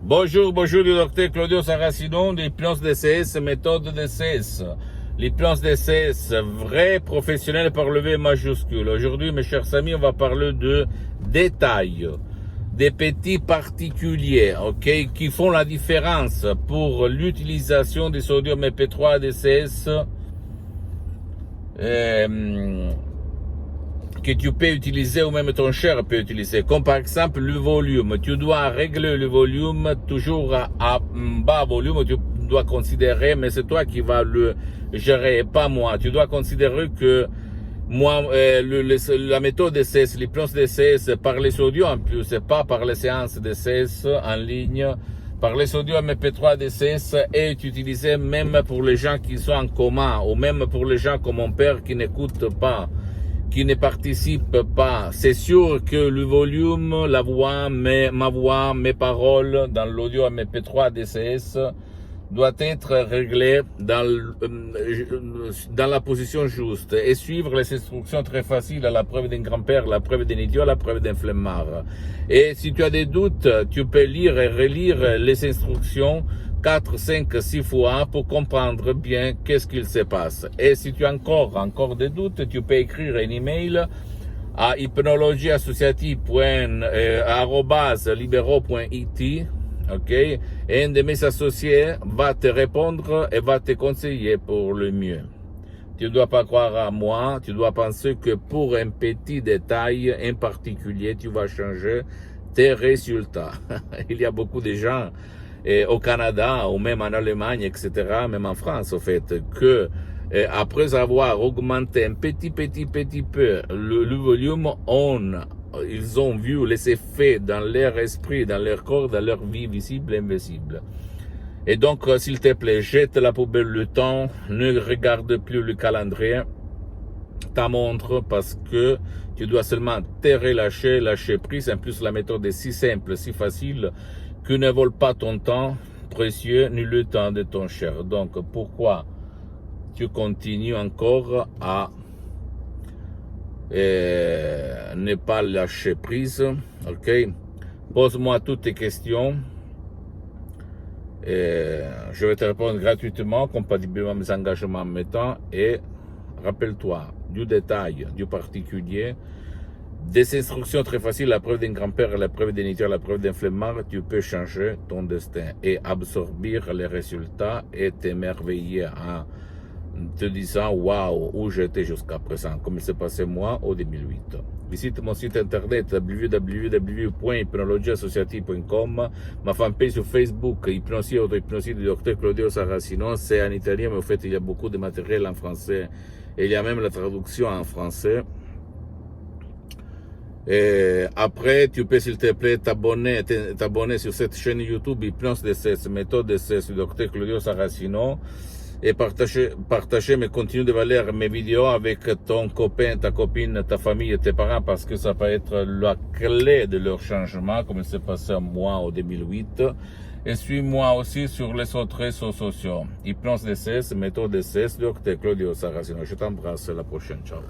Bonjour, bonjour du docteur Claudio Saracino de l'hypnose DCS, méthode DCS. L'hypnose DCS, vrai professionnel par le V majuscule. Aujourd'hui, mes chers amis, on va parler de détails, des petits particuliers, ok, qui font la différence pour l'utilisation du sodium MP3 DCS que tu peux utiliser ou même ton cher peut utiliser, comme par exemple le volume. Tu dois régler le volume toujours à bas volume, tu dois considérer, mais c'est toi qui vas le gérer, pas moi. Tu dois considérer que moi, la méthode DCS, l'hypnose DCS par les audios en plus, et pas par les séances DCS en ligne, par les audios MP3 DCS est utilisé même pour les gens qui sont en coma ou même pour les gens comme mon père qui n'écoutent pas, qui ne participe pas. C'est sûr que le volume, la voix, ma voix, mes paroles dans l'audio MP3 DCS doit être réglé dans la position juste et suivre les instructions très faciles à la preuve d'un grand-père, la preuve d'un idiot, la preuve d'un flemmard. Et si tu as des doutes, tu peux lire et relire les instructions 4, 5, 6 fois pour comprendre bien qu'est-ce qu'il se passe. Et si tu as encore des doutes, tu peux écrire un email à hypnologieassociative@libero.it, ok? Et un de mes associés va te répondre et va te conseiller pour le mieux. Tu ne dois pas croire à moi, tu dois penser que pour un petit détail en particulier, tu vas changer tes résultats. Il y a beaucoup de gens au Canada ou même en Allemagne, etc., même en France, au fait, que après avoir augmenté un petit peu le volume, ils ont vu les effets dans leur esprit, dans leur corps, dans leur vie visible et invisible. Et donc, s'il te plaît, jette à la poubelle le temps, ne regarde plus le calendrier, ta montre, parce que tu dois seulement te relâcher, lâcher prise. En plus, la méthode est si simple, si facile, que ne vole pas ton temps précieux ni le temps de ton cher. Donc, pourquoi tu continues encore à ne pas lâcher prise, ok? Pose-moi toutes tes questions. Je vais te répondre gratuitement, compatiblement à mes engagements en mes temps. Et rappelle-toi du détail, du particulier, des instructions très faciles, la preuve d'un grand-père, la preuve d'un idiot, la preuve d'un flemmard, tu peux changer ton destin et absorber les résultats et t'émerveiller en te disant waouh, où j'étais jusqu'à présent, comme il s'est passé moi au 2008. Visite mon site internet www.hypnologieassociative.com, ma fanpage sur Facebook, Hypnosie auto-hypnosie du docteur Claudio Saracino, c'est en italien, mais en fait il y a beaucoup de matériel en français et il y a même la traduction en français. Et après, tu peux, s'il te plaît, t'abonner sur cette chaîne YouTube, Hypnose DCS, méthode DCS du docteur Claudio Saracino, et partager mes contenus de valeur, mes vidéos avec ton copain, ta copine, ta famille, tes parents, parce que ça peut être la clé de leur changement, comme il s'est passé à moi en 2008. Et suis-moi aussi sur les autres réseaux sociaux. Hypnose DCS, méthode DCS, docteur Claudio Saracino. Je t'embrasse, à la prochaine, ciao.